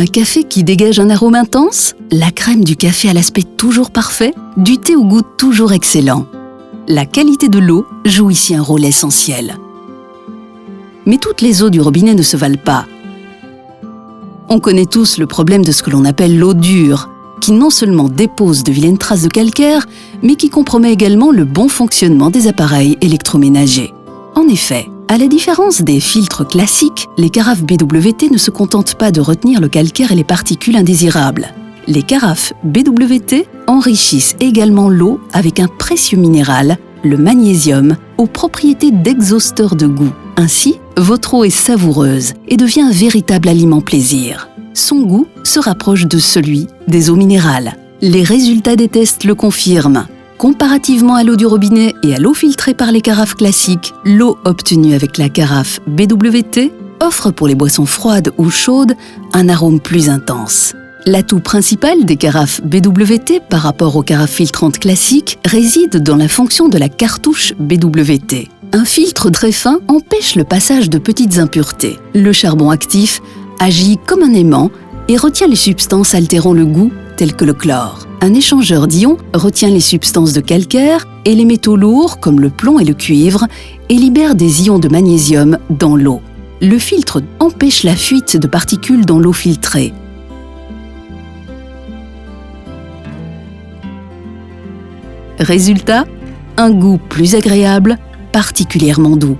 Un café qui dégage un arôme intense? La crème du café à l'aspect toujours parfait? Du thé au goût toujours excellent? La qualité de l'eau joue ici un rôle essentiel. Mais toutes les eaux du robinet ne se valent pas. On connaît tous le problème de ce que l'on appelle l'eau dure, qui non seulement dépose de vilaines traces de calcaire, mais qui compromet également le bon fonctionnement des appareils électroménagers. En effet, à la différence des filtres classiques, les carafes BWT ne se contentent pas de retenir le calcaire et les particules indésirables. Les carafes BWT enrichissent également l'eau avec un précieux minéral, le magnésium, aux propriétés d'exhausteur de goût. Ainsi, votre eau est savoureuse et devient un véritable aliment plaisir. Son goût se rapproche de celui des eaux minérales. Les résultats des tests le confirment. Comparativement à l'eau du robinet et à l'eau filtrée par les carafes classiques, l'eau obtenue avec la carafe BWT offre pour les boissons froides ou chaudes un arôme plus intense. L'atout principal des carafes BWT par rapport aux carafes filtrantes classiques réside dans la fonction de la cartouche BWT. Un filtre très fin empêche le passage de petites impuretés. Le charbon actif agit comme un aimant et retient les substances altérant le goût, telles que le chlore. Un échangeur d'ions retient les substances de calcaire et les métaux lourds, comme le plomb et le cuivre, et libère des ions de magnésium dans l'eau. Le filtre empêche la fuite de particules dans l'eau filtrée. Résultat, un goût plus agréable, particulièrement doux.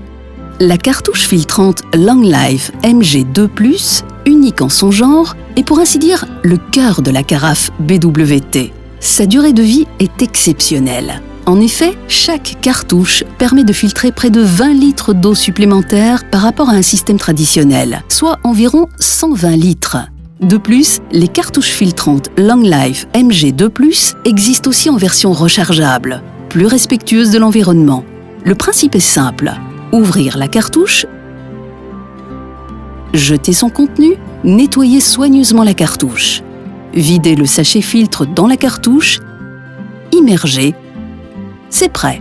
La cartouche filtrante Long Life MG2+, unique en son genre, est pour ainsi dire le cœur de la carafe BWT. Sa durée de vie est exceptionnelle. En effet, chaque cartouche permet de filtrer près de 20 litres d'eau supplémentaire par rapport à un système traditionnel, soit environ 120 litres. De plus, les cartouches filtrantes Long Life MG2+, existent aussi en version rechargeable, plus respectueuse de l'environnement. Le principe est simple. Ouvrir la cartouche, jeter son contenu, nettoyer soigneusement la cartouche, vider le sachet filtre dans la cartouche, immerger, c'est prêt.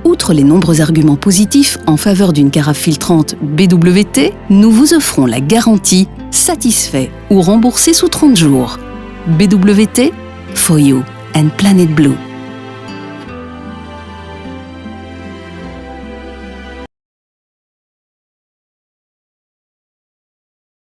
Outre les nombreux arguments positifs en faveur d'une carafe filtrante BWT, nous vous offrons la garantie satisfait ou remboursé sous 30 jours. BWT, for you and Planet Blue.